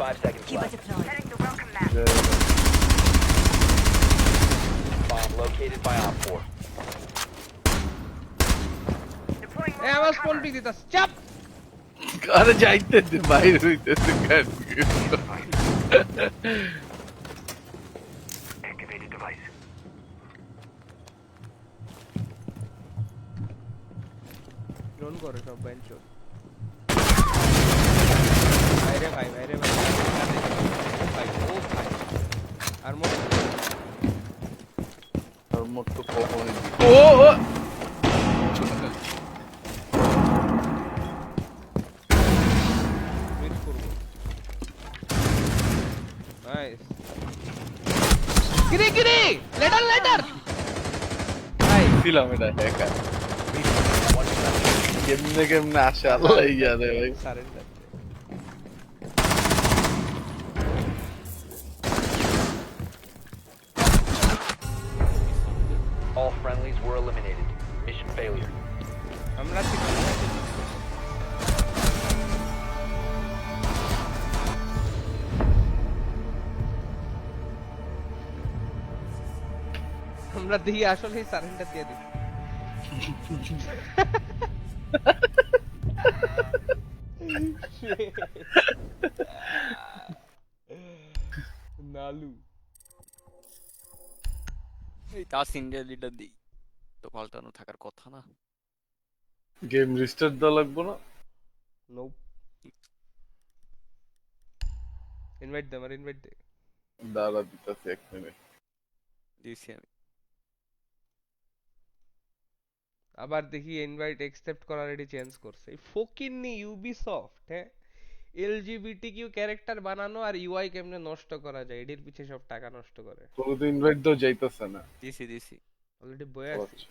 5 seconds Cuba left. deployed. Setting the welcome map. Bomb located by Op 4. Deploying এ আমার mobile স্পন cover. Pick দিতাস চাপ আরে যাইতে দে বাইরে হইতেছে কেন Activated device. ড্রোন করে সব বেঞ্চ ভাইরে ভাই ও ভাই আর মোট আর মোট তো কখনই ও মিস করব নাইস গিরি লেটার ভাই ছিলাম এটা হ্যাকার কেমনে আসে আল্লাহ জানে ভাই surrender All friendlies were eliminated. Mission failure. আমরা আমরা দিয়ে আসলে সারেন্ডার দিয়ে দিই নালু এই টাস ইন্ডিয়া লিডার দিই তো পাল্টানো থাকার কথা না গেম রিস্টার্ট দেওয়া লাগবো না নোপ ইনভাইট দে দাঁড়া দিতেছি 1 মিনিট দিয়েছি আমি আবার দেখি ইনভাইট অ্যাকসেপ্ট করা রেডি চেঞ্জ করছে এই ফকিন্নি ইউবিসফট হ্যাঁ এলজিবিটিকিউ ক্যারেক্টার বানানো আর ইউআই কেমনে নষ্ট করা যায় এটির পিছে সব টাকা নষ্ট করে কোনো তো ইনভাইট দাও যাইতেছে না দিয়েছি অলরেডি বয়ে আছে আচ্ছা।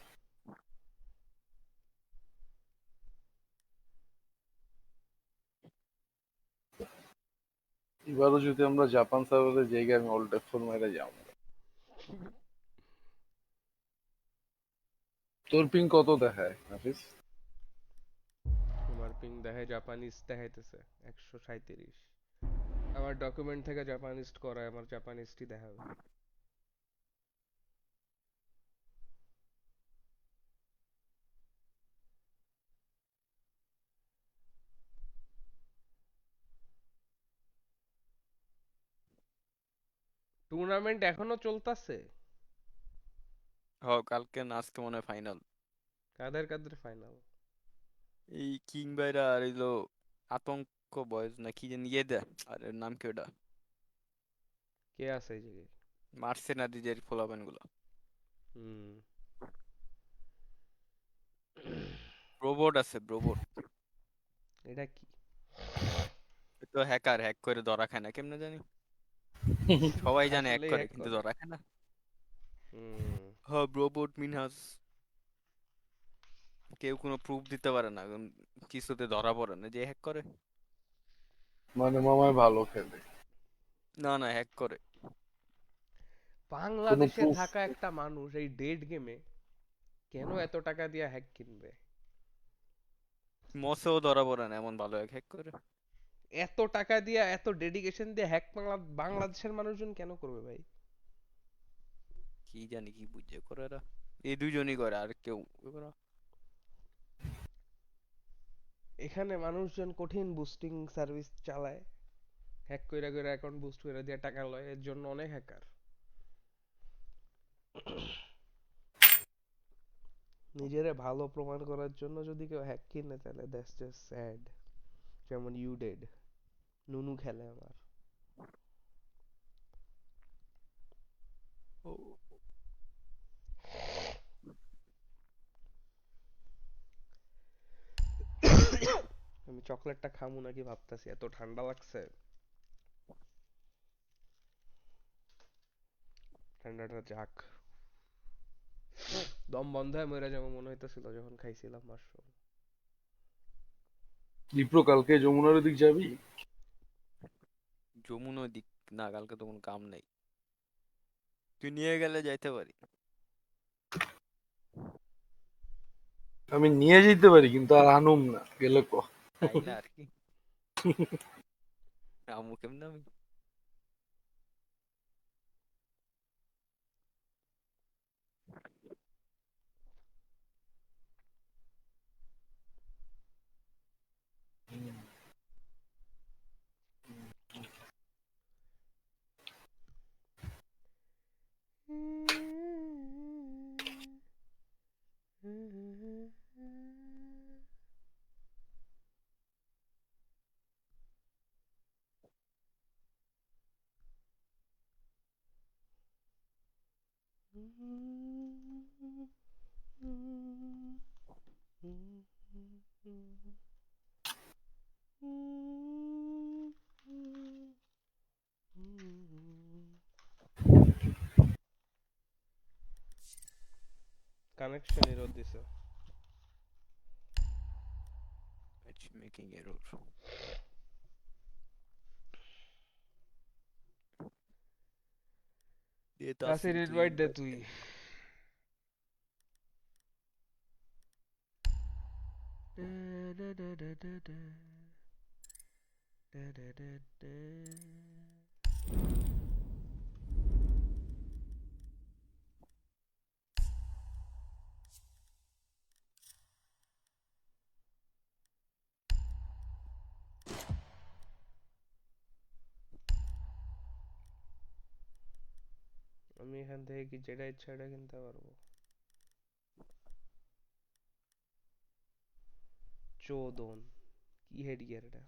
এবারও যদি আমরা জাপান সার্ভারে জায়গায় আমি অল টেপ ফোর মেরে যাবো তোর পিং কত দেখায় হাফিজ তোমার পিং দেখায় জাপানিজ দেখাইতেছে 137 আমার ডকুমেন্ট থেকে জাপানিজ করা আমার জাপানিজটি দেখাবে টুর্নামেন্ট এখনো চলতেছে কালকে না আজকে মনে হয় ফাইনাল কাদের ফাইনাল এই কিং বাইরা আর এলো আতঙ্ক বয়েজ না কি জানি দে আর এর নাম কি ওটা কে আছে এই জায়গায় মার্সেনারিজের ফলাফল গুলো হুম রোবট আছে রোবট এটা কি তো হ্যাকার হ্যাক করে ধরা খায় না কেমনে জানি সবাই জানে হ্যাক আসলেই করে hack কিন্তু করে। ধরা খায় না হুম হ্যাঁ রোবট মিনহাস কেউ কোনো প্রুফ দিতে পারে না কিছুতে ধরা পড়ে না যে হ্যাক করে মানে মামায় ভালো খেলে না হ্যাক করে বাংলাদেশে proof? থাকা একটা মানুষ এই ডেড গেমে কেন এত টাকা দিয়ে হ্যাক কিনবে মসেও ধরা পড়ে না এমন ভালো হ্যাক করে এত টাকা দিয়ে এত ডেডিকেশন দিয়ে হ্যাক বাংলাদেশের মানুষজন কেন করবে ভাই কি জানি কি বুঝে করে এরা এই দুইজনই করে আর কেউ করে না। এখানে মানুষজন কঠিন বুস্টিং সার্ভিস চালায় হ্যাক কইরা কইরা অ্যাকাউন্ট বুস্ট করে দিয়ে টাকা লয় এর জন্য অনেক হ্যাকার নিজেরে ভালো প্রমাণ করার জন্য যদি কেউ হ্যাক কিনে তাহলে দ্যাটস জাস্ট স্যাড যেমন ইউ ডেড নুনু খেলে আমার আমি চকলেটটা খামু নাকি ভাবতাছি এত ঠান্ডা লাগছে ঠান্ডাটা যাক দম বন্ধ হয়ে মরে যাবো মনে হইতেছিল যখন খাইছিলাম মাশরুম দীপ্র কালকে যমুনার দিক যাবি যমুনা দিক না কালকে তো কোনো কাম নেই তুই নিয়ে গেলে যাইতে পারি আমি নিয়ে যেতে পারি কিন্তু আর আনুম না গেলে ক তাই না আর কি আমু কেমনে আমি কানেকশন এরর দিছে It's making error. Data আসির sync ইনভাইট দে তুই আমি এখান থেকে কি যেটা ইচ্ছা এটা কিনতে পারবো চোদন কি হেড গিয়ার এটা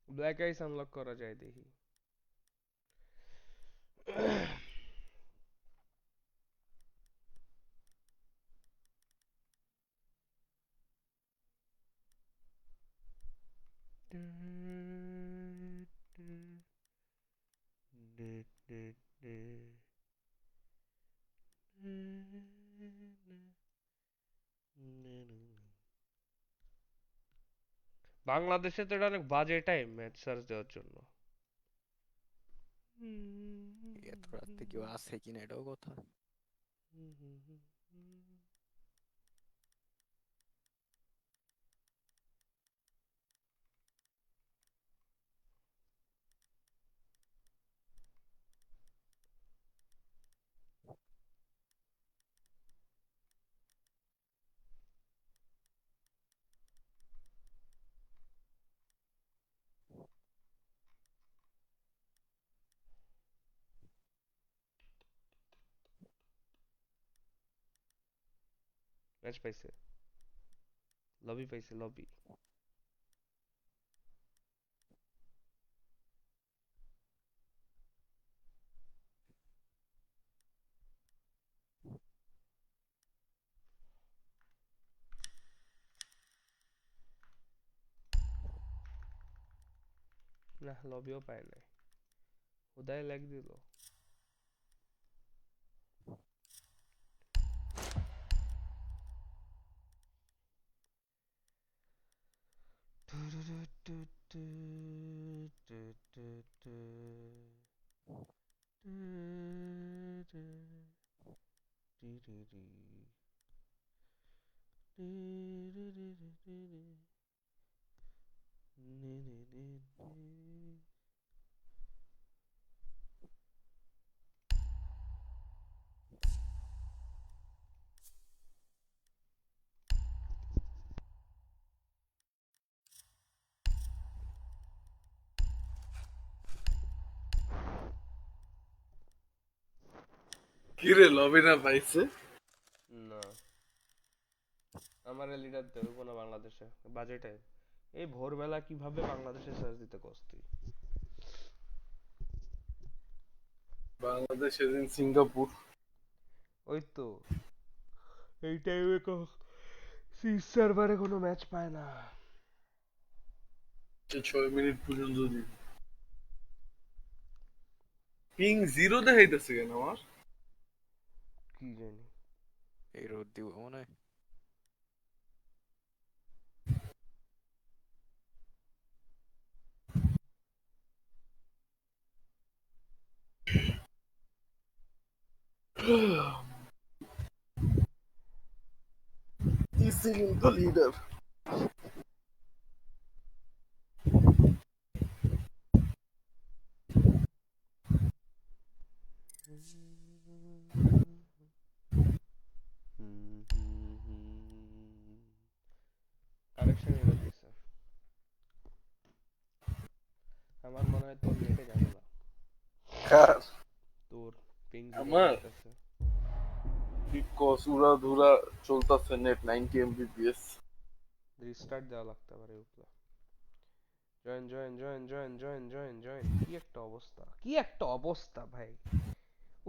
ব্ল্যাক আইস আনলক করা যায় দেখি বাংলাদেশে তো এটা অনেক বাজে টাইম ম্যাচ সার্চ দেওয়ার জন্য এত রাতে কেউ আছে কিনা এটাও কথা ম্যাচ পাইছে লবি পাইছে লবি না লবিও পায় নাই উদয় লাগ দিল কি রে লবি না পাইছে? না আমার লিডার দেবো না বাংলাদেশে বাজেটে এই ভোরবেলা কিভাবে বাংলাদেশে সার্চ দিতে কস তুই বাংলাদেশ এদিন সিঙ্গাপুর। ওই তো এই টাইমে সিজ সার্ভারে কোনো ম্যাচ পায় না 6 মিনিট পর্যন্ত দিন। পিং 0 দেখাইতেছে কেন আমার? কি জানি এই রোদ দিব মনে হয়। TC কিন্তু লিডার। কানেকশন এনে দিছে আমার মনে হয় তোর নেটে যাবে না কার? তোর পিং আমার? আছে কি কসুরা ধুরা চলতেছে নেট 90 mbps। রিস্টার্ট দেওয়া লাগতে পারে উপরে join join join join join join join কি একটা অবস্থা ভাই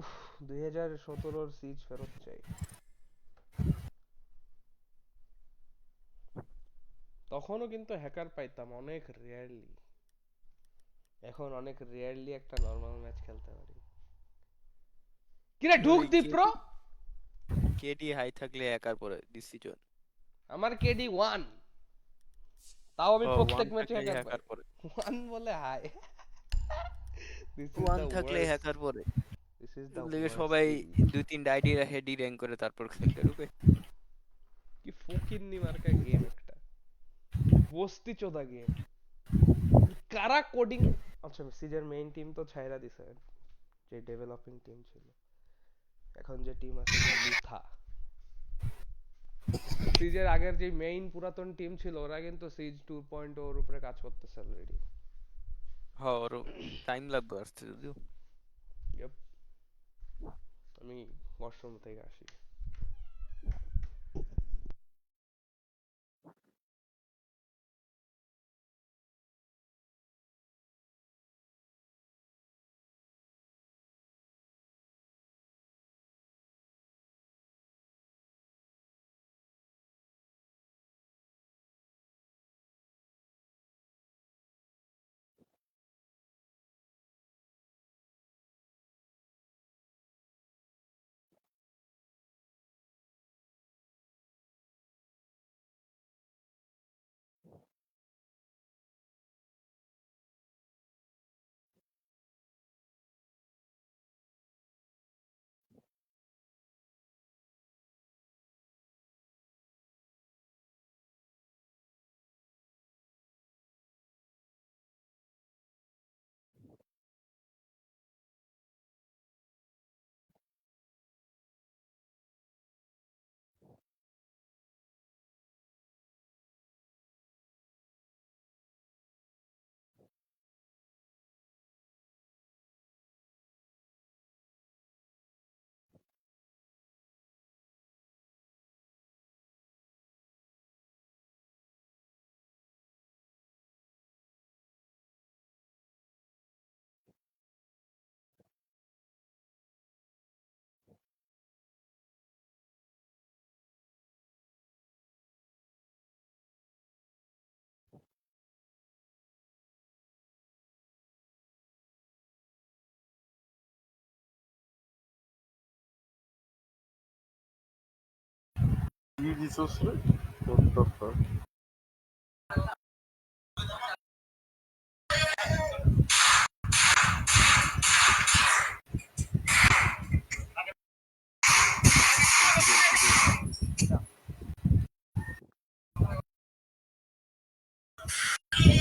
উফ 2017 সিজ ফেরত চাই তখনও কিন্তু হ্যাকার পাইতাম অনেক রেয়ারলি এখন অনেক রেয়ারলি একটা নরমাল ম্যাচ খেলতে পারি কিরে ঢুক দীপ্র কেডি হাই থাকলে একার পরে ডিসিশন। আমার কেডি 1 তাও আমি প্রত্যেক ম্যাচে হ্যাকার হ্যাকার পরে 1 বলে হাই দিস ইজ 1 দ্য থাকলে ওয়ার্স্ট হ্যাকার পরে দিস ইজ দ্য লেগে সবাই 2-3 আইডি হেডি র‍্যাঙ্ক করে তারপর খেলতে ঢুকে। কি ফকিন্নি মার্কা গেম একটা বস্তি চোদা গেম কারা কোডিং আচ্ছা সিজের মেইন টিম তো ছাইরা দিছে যে ডেভেলপিং টিম ছিল এখন যে টিম আছে লুথা সিজের আগের যে মেইন পুরাতন টিম ছিল ওরা কিন্তু সিজ 2.0 এর উপরে কাজ করতেছে অলরেডি হ্যাঁ ওর টাইম লাগবে আসতে যদিও। ইয়েপ আমি ওয়াশরুম থেকে আসি কি দিছস রে? What the fuck?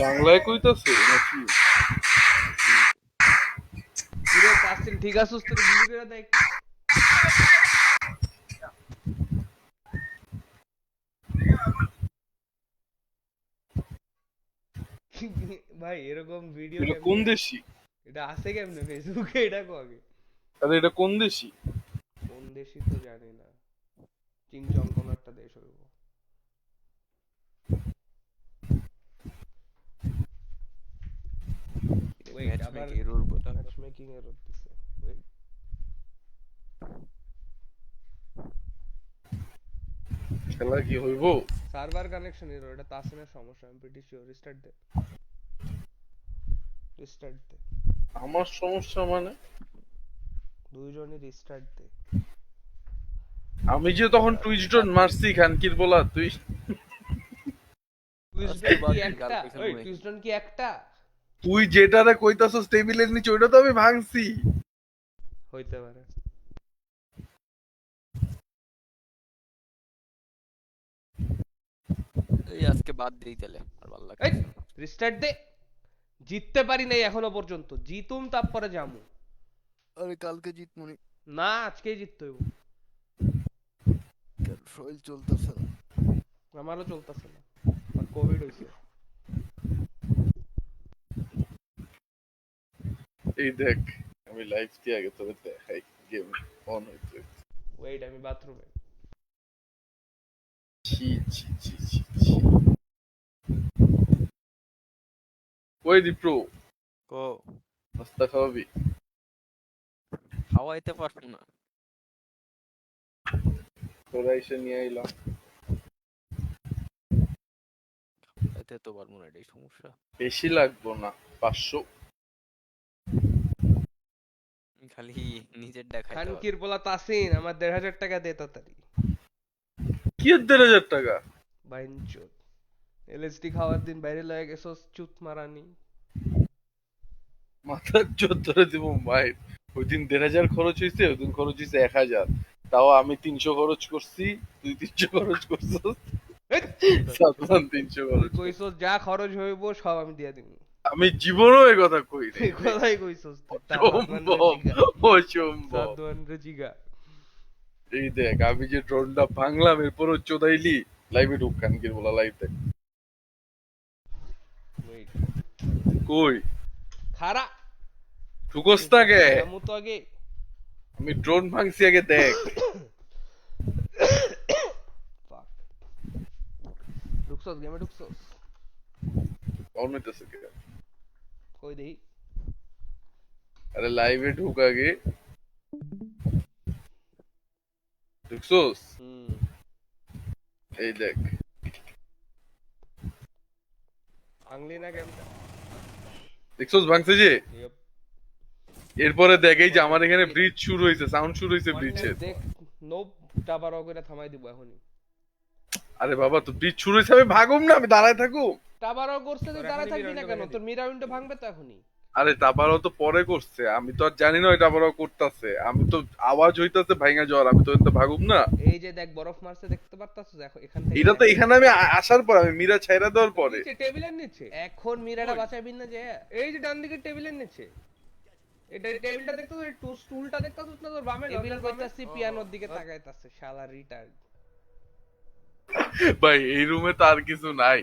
বাংলায় কইতাছে নাকি? কিরে তাসিন ঠিক আছিস তোর গুলি করে দেখ ভাই এরকম ভিডিও এটা কোন দেশি? এটা আছে কেমনে ফেসবুকে এটা কো আগে আরে এটা কোন দেশি? ম্যাচমেক এরর বলে ম্যাচমেকিং এরর দিছে ওয়েট খেলা কি হইব? সার্ভার কানেকশন এরর, এটা তাসিনের সমস্যা, আমি প্রিটি শিওর। রিস্টার্ট দে, রিস্টার্ট দে, আমার সমস্যা মানে? দুইজনই রিস্টার্ট দে। আমি যে তখন টুইস্টন মারছি খানকির বলা, তুই টুইস্টন কি বাকি একটা? কালকে ওই সময়। টুইস্টন কি একটা? তুই যেটারে কইতাছস টেবিলের নিচে, ওইটা তো আমি ভাঙছি। হইতে পারে। এই আজকে বাদ দেই তাহলে, আর ভালো এই লাগছে রিস্টার্ট দে। জিততে পারি নাই এখনো পর্যন্ত, জিতুম তারপরে যামু। আরে কালকে জিতমনি, না আজকেই জিততে হইব। শরীর চলতেছে না। আমারও চলতেছে না, আমার কোভিড হইছে। এই দেখ, আমি লাইভ দিয়ে আগে তোরে দেখাই গেম অন হইতে। ওয়েট আমি বাথরুমে। ছি ছি ছি ছি ছি। ওই দীপ্রো, কো নাস্তা খাওয়াবি? খাওয়াইতে পারবো না। তোরা এসে নিয়ে আইলাম। খাওয়াইতে তো পারবো না, এটাই সমস্যা। বেশি লাগবো না, 500। খালি নিজের দেখাইতে পারবো। খানকির বলা তাসিন, আমার 1,500 টাকা দে তাড়াতাড়ি। কি 1,500 টাকা? বাইনচোদ, এলএসডি খাওয়ার দিন বাইরে লয়ে গেছস চুত মারানি। মাথার চোদ ধরে দিব ভাই। ওই দিন 1,500 খরচ হয়েছে, ওই দিন খরচ হয়েছে 1,000। তাও আমি 300 খরচ করছি, তুই 300 খরচ করছিস, সাদমান 300 খরচ করছি। কইছস যা খরচ হইব সব আমি দিয়া দিব। আমি জীবনও এই কথা কই নাই। এই কথাই কইছস তুই। অসম্ভব, অসম্ভব। সাদওয়ান রজিগা। এই দেখ, আমি যে ড্রোনটা ভাঙলাম এরপরও চোদাইলি। লাইভে ঢুক খানকির বলা, লাইভ দেখ। ওয়েট কই খারা ঢুকস না কে? আমু তো আগে আমি ড্রোন ভাঙছি, আগে দেখ। ফাক ঢুকছস গেমে ঢুকছস? অন হইতেছে কে? কই দেই আরে লাইভে ঢুক আগে। ঢুকছস? এই দেখ। আংলি না গেমটা? দেখছস ভাঙছে যে? ইয়েপ এরপরে দেখ, এই যে আমার এখানে ব্রিজ শুরু হয়েছে, সাউন্ড শুরু হয়েছে ব্রিজের। দেখ নোপ টাবারও করে থামাই দিব এখনই। আরে বাবা, তো ব্রিজ শুরু হয়েছে, আমি ভাগুম না, আমি দাঁড়ায় থাকুম। টাবারও করছে, তুই দাঁড়ায় থাকবি না কেন? তোর মিরা উইন্ডো ভাঙবে তো এখনই। আরে তারপরও তো পরে করছে, আমি তো আর জানি না এটা আবারও করতেছে। আমি তো আওয়াজ হইতাছে ভাঙা যাওয়ার, আমি তো এটা ভাগুম না। এই যে দেখ বরফ মারছে, দেখতে পারতাছস? দেখো এখান থেকে এটা তো এখানে আমি আসার পর, আমি মীরা ছাইরা দেওয়ার পরে। নিচে টেবিলের নিচে এখন মিরাটা বাঁচাবি না যে? এই যে ডান দিকের টেবিলের নিচে, এটা টেবিলটা দেখতেছস? এই স্টুলটা দেখতেছস না? তোর বামে টেবিল কইতাছি, পিয়ানোর দিকে তাকাইতাছে শালা রিটার্ড। ভাই এই রুমে তো আর কিছু নাই।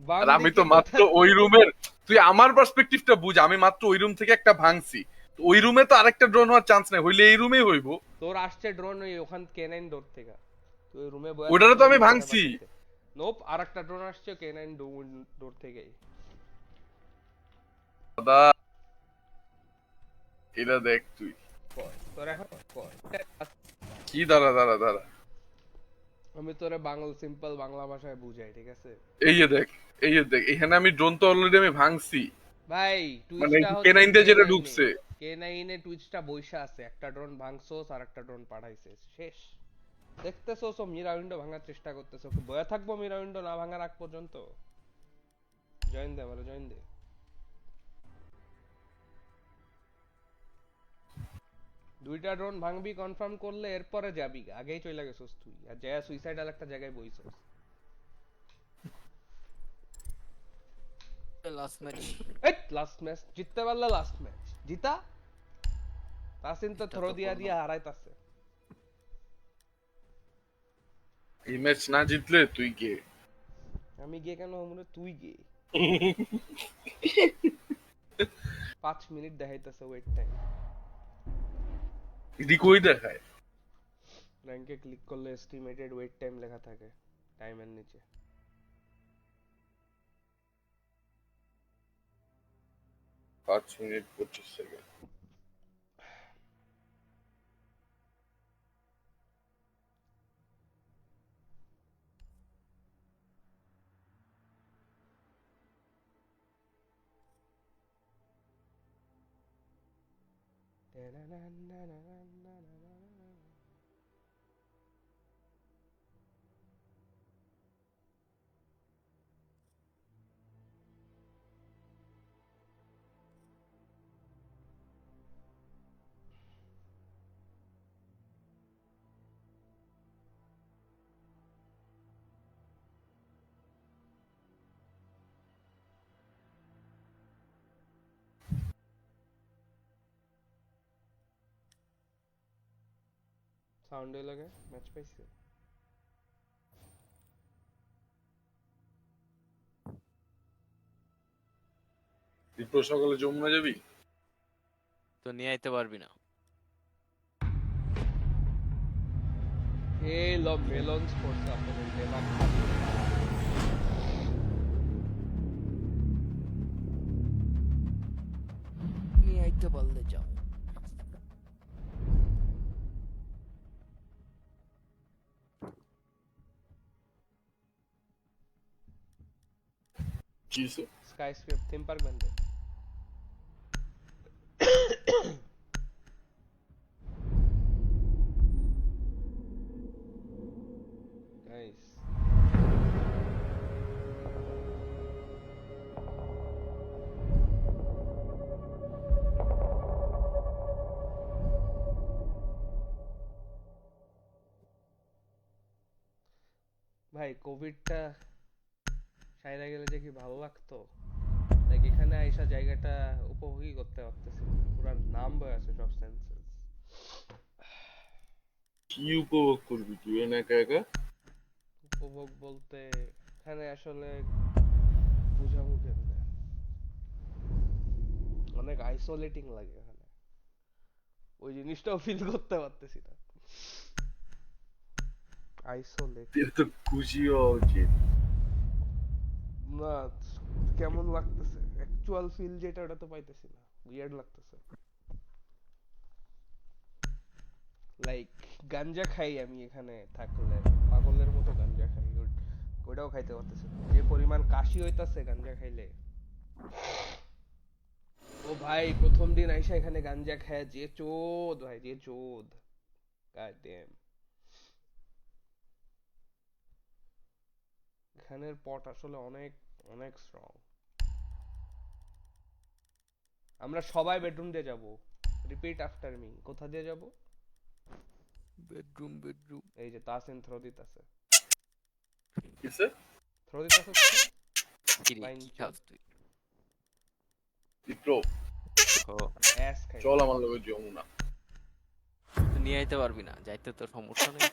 বাম আর আমি দিকে তো মাত্র কোথায়- ওই রুমের, তুই আমার পার্সপেক্টিভটা বুঝ, আমি মাত্র ওই রুম থেকে একটা ভাঙছি। তো ওই রুমে তো আরেকটা ড্রোন হওয়ার চান্স নাই, হইলে এই রুমেই হইব। তোর আসছে ড্রোন ওই ওখান কেনাইন ডোর থেকে, তুই রুমে বসে ওটারে তো আমি ভাঙছি। নোপ, আরেকটা ড্রোন আসছে কেনাইন ডোর থেকে। দাদা এটা দেখ তুই। তোর এখন কর। কি দাঁড়া দাঁড়া দাঁড়া, আমি তোরে বাংলা সিম্পল বাংলা ভাষায় বুঝাই, ঠিক আছে? এই যে দেখ, এই যে দেখ, এখানে আমি ড্রোন তো অলরেডি আমি ভাঙছি। ভাই মানে টুইচটা হচ্ছে K9 দিয়ে যেটা ঢুকছে। K9 এ টুইচটা বইসা আছে, একটা ড্রোন ভাঙছোস আর একটা ড্রোন পাঠাইছিস, শেষ। দেখতেছোস ও মিরা উইন্ডো ভাঙার চেষ্টা করতেছ, ওকে বয়া থাকবো মিরা উইন্ডো না ভাঙার আগ পর্যন্ত? জয়েন দে, আমারে জয়েন দে। দুইটা ড্রোন ভাঙবি কনফার্ম করলে এরপরে যাবি, আগেই চলে গেছস তুই, আর যা সুইসাইডাল একটা জায়গায় বইছস। লাস্ট ম্যাচ এই লাস্ট ম্যাচ জিততে পারলে লাস্ট ম্যাচ জিতা, তাসিন তো থ্রো দিয়া দিয়া হারাইতাছে। এই ম্যাচ না জিতলে তুই গে। আমি গিয়ে কেন মনে তুই গিয়ে 5 মিনিট দেখাইতেছে ওয়েট টাইম। এদি কই দেখায়? র্যাঙ্কে ক্লিক করলে এস্টিমেটেড ওয়েট টাইম লেখা থাকে টাইমের নিচে। 5 মিনিট 25 সেকেন্ড। সাউন্ড এর লাগে ম্যাচ পাইছে। বিপ্র সকালে যমুনা যাবি? তো নিয়ে আইতে পারবি না। এই লো মেলন স্পোর্টস অপোনেন্ট এবার নিয়ে আইতে পারলে যাও। কি হইছে? স্কাইস্ক্রেপ থিম পার্ক বানবে। নাইস। ভাই কোভিডটা সাইরা গেলে যে কি ভালো লাগতো, লাইক এখানে আইসা জায়গাটা উপভোগই করতে পারতেছি, পুরা নাম বয়ে আছে সব সেন্সেস। কি উপভোগ করবি তুই একা একা? উপভোগ বলতে এখানে আসলে বুঝাবো কেমনে, অনেক আইসোলেটিং লাগে এখানে, ওই জিনিসটাও ফিল করতে পারতেছি না। আইসোলেট তুই তো খুশি হওয়া উচিত। না, কেমন লাগতেছে অ্যাকচুয়াল ফিল যেটা ওটা তো পাইতেছি না, উইয়ার্ড লাগতেছে। লাইক গাঞ্জা খাই আমি এখানে থাকলে, পাগলের মতো গাঞ্জা খাই, ওটাও খাইতে পারতেছি না, যে পরিমাণ কাশি হইতাছে গাঞ্জা খাইলে। ও ভাই প্রথম দিন আইসা এখানে গাঞ্জা খায় যে চোদ ভাই, যে চোদ, গড ড্যাম। এখানের পট আসলে অনেক অনেক স্ট্রং। আমরা সবাই বেডরুম দিয়ে যাব, রিপিট আফটার মি। কোথা দিয়ে যাব? Bedroom bedroom. এই যে তাসিন থ্রো দিতেছে, কিসে? থ্রো দিতেছে কি রে Fine, কি চল। খাস তুই? বিপ্র ও অ্যাস খাই। চল আমার লগে যমুনা। তো নিয়ে আইতে পারবি না, যাইতে তোর সমস্যা নেই।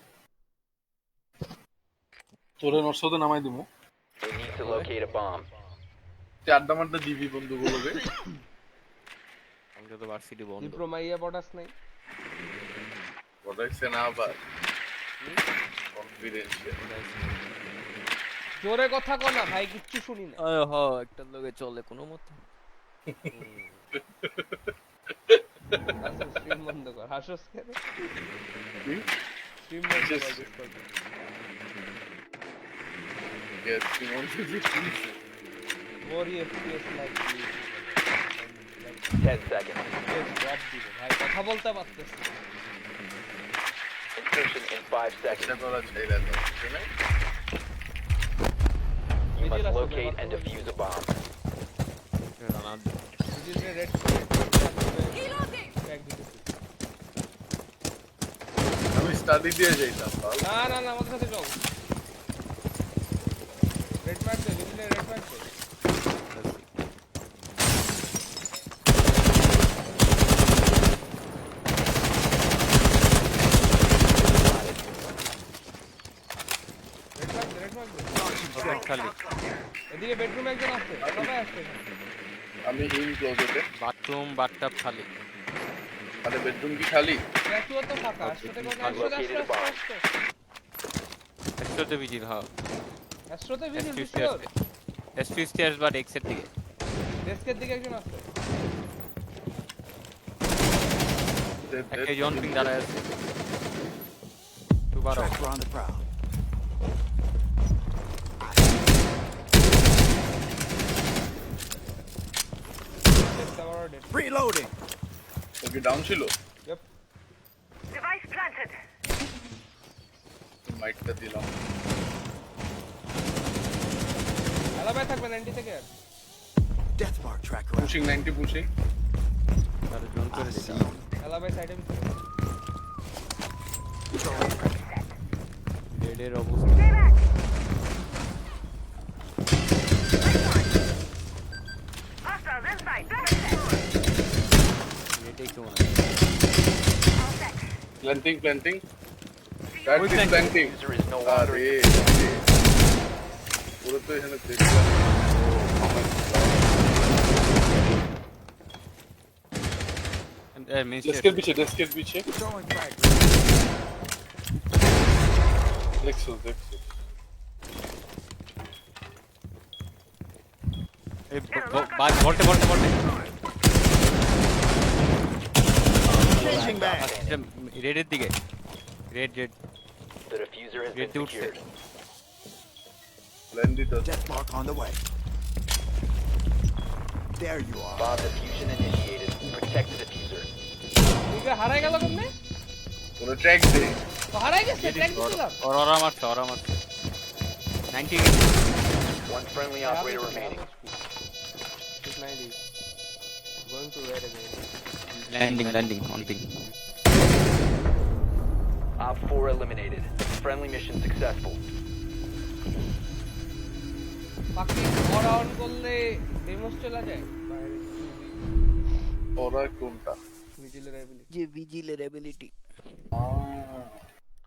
তোরে নর সাথে নামাই দিমু। We need to locate a bomb. তুই আড্ডা মাড্ডা দিবি বন্ধুগুলোকে। আমাকে তো ভার্সিটি বন্ধ। বিপ্রো মাইয়া পটাস নাই। পড়াইছে না আবার কনফিডেন্সিয়াল। জোরে কথা কো না ভাই, কিচ্ছু শুনি না। হ একটা লগে চলে কোনো মতে। স্ট্রিম বন্ধ কর, হাসস কেন? কি? স্ট্রিম বন্ধ কর Just- Discord এ। Yes, তুই মন থেকে শুনছিস। More FPS like you. 10 seconds. Just drop দিব ভাই, কথা বলতে পারতেছি না। Insertion in 5 একটা seconds. তোরা ছাইরা দাও, ঠিক না? You must Vigil আছে, locate ব্যবহার and করো। defuse a bomb. Vigil রে red back দিতেছি। আমি স্টাডি দিয়ে যাইতাম বাল। না না না, আমাদের সাথে যাও। রেড মার্ক দে, Vigil রে red mark দে। red mark দে। খালি এদিকে বেডরুম একজন আছে, সবাই আসছে এখানে। আমি ইন ক্লোজেটে। বাথরুম বাথটাব খালি। আরে বেডরুম কি খালি? ক্যাচুয়া তো ফাঁকা, আসতে কোন Located a bomb. একশোতে ভিজিল হ্যাঁ। অ্যাস্ট্রোতে ভিজিল এসপি শিওর। স্টেয়ার্স বা এক্সের দিকে। ডেস্কের দিকে একজন আছে। একটা জন পিং দাঁড়ায় আছে তুই বারো Tracker on the prowl. Reloading. Okay down ছিল Yep. Device planted. মাইকটা দিলাম হ্যালো ভাই থাকবে 90 থেকে Death mark tracker out. Pushing 90 pushing আর জন করে I দিতে see. হ্যালো ভাই সাইডে Throwing tracker. ডেডের অবস্থা Stay back. Hostiles inside. ডেডে কেমন All set. Planting planting planting? Planting User is no longer আরে in the পুরো তো এখানে দেখলাম মেন ডেস্কের পিছে Throwing frag. দেখছো এই বলতে Changing back. রেডের দিকে red The diffuser has Get been to it. secured. ব্ল্যান্ডিট Death mark on the way. There you are. Bomb diffusion initiated. Protect the diffuser. তুই হারাই গেল কেমনে পুরো ট্র্যাক দে তো হারাই গেছে ট্র্যাক দিছিলাম ওরা মারছে 90 One friendly operator remaining. It's 90. Going to where again? Landing on ping Op 4 eliminated. Friendly mission successful. বাকি অর অন করলে ডেমোস চলা যায় বাইরে ওরা কোনটা ভিজিলের অ্যাবিলিটি যে ভিজিলের অ্যাবিলিটি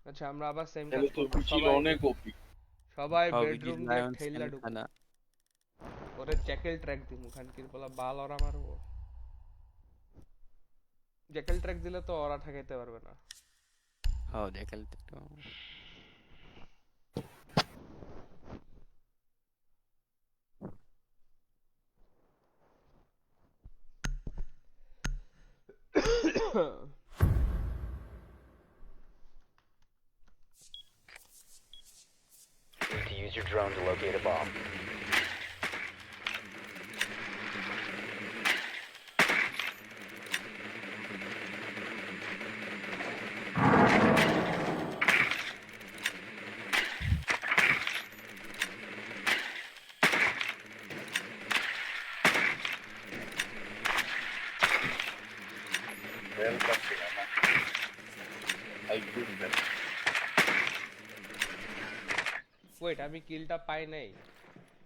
আচ্ছা আমরা আবার সেম কাজ তাহলে তো করব বিচির অনেক ওপি সবাই বেডরুম দিয়ে ঠেলা ঢুক না ওরে জ্যাকেল ট্র্যাক দিমু খানকির বলা বাল ওরা মারবো জ্যাকেল ট্র্যাক দিলে তো ওরা ঠেকাইতে পারবে না হ্যাঁ দেখাল তো Need to use your drone to locate a bomb. বেল কাছে না আই গুড বেল ওয়েট আমি কিলটা পাই নাই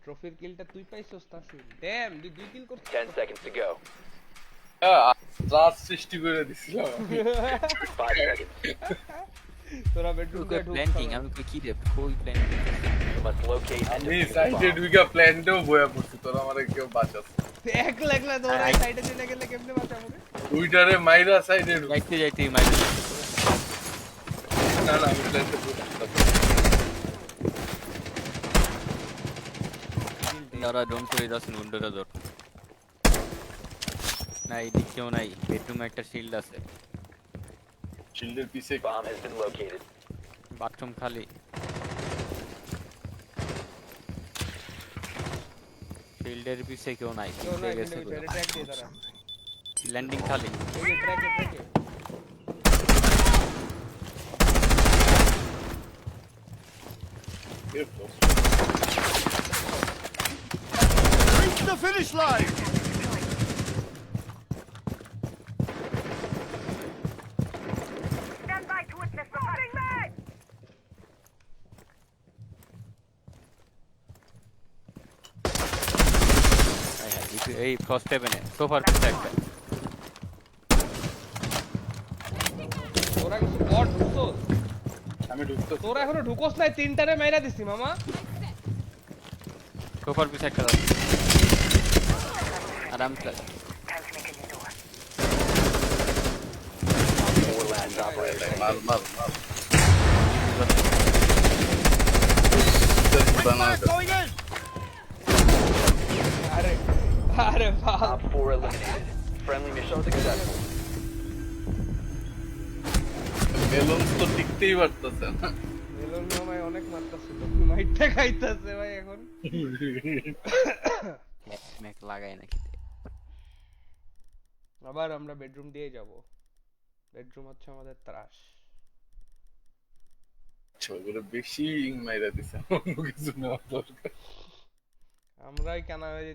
ট্রফির কিলটা তুই পাইছস তাসিম ড্যাম দুই কিল করছিস 10 seconds to go. ত্রাস সৃষ্টি করে দিছিলাম 5 seconds. তোরা বেডরুম দিয়ে ঢুক প্ল্যান্টিং আমি কি রে কই planting You must locate and আমি defuse the সাইডে bomb. ঢুকে প্ল্যান্টেও বয়া পড়ছি তোরা আমারে কেউ বাঁচাস এক লাগলা তোরা সাইডে চলে গেলে কেমনে বাঁচাবো রে দুইটারে মাইরা সাইডে ঢুক যাইতে মাইল না আমি প্ল্যান্টে ঢুকছি ওরা ডোন করে যাচ্ছেন উইন্ডোটা ধর না এদিক কেউ নাই বেডরুমে একটা শিল্ড আছে শিল্ডের পিছে Bomb has been located. Bathroom খালি শিল্ডের পিছে কেউ নাই কেউ না গেছে ট্র্যাক দিয়ে তারা ল্যান্ডিং খালি এই যে ট্র্যাকে Reach the finish line. Stand by to witness the firing man. এই ফার্স্ট হেভেনে সোফার পিছে একটা তোরা কিছু বট ঢুকছস আমি ঢুকতে তোরা এখনো ঢুকোস নাই তিনটারে মাইরা দিছি মামা সোফার পিছে একটা আরাম plus Time to make a new door. 4 last operator. মার বানা Going in. আরে বাল Op 4 eliminated. Friendly mission successful. মেলন তো টিকতেই পারতেছে না। মেলন মামায় অনেক মারতাছিল, মাইরটা খাইতাছে ভাই এখন। ম্যাক লাগাই নাকি আবার আমরা বেডরুম দিয়ে যাব, বেডরুম হচ্ছে আমাদের ত্রাস। ওগুলো বেশি মাইরা দিছে, অন্য কিছু নেওয়া দরকার। আমরাই কেনা হয়ে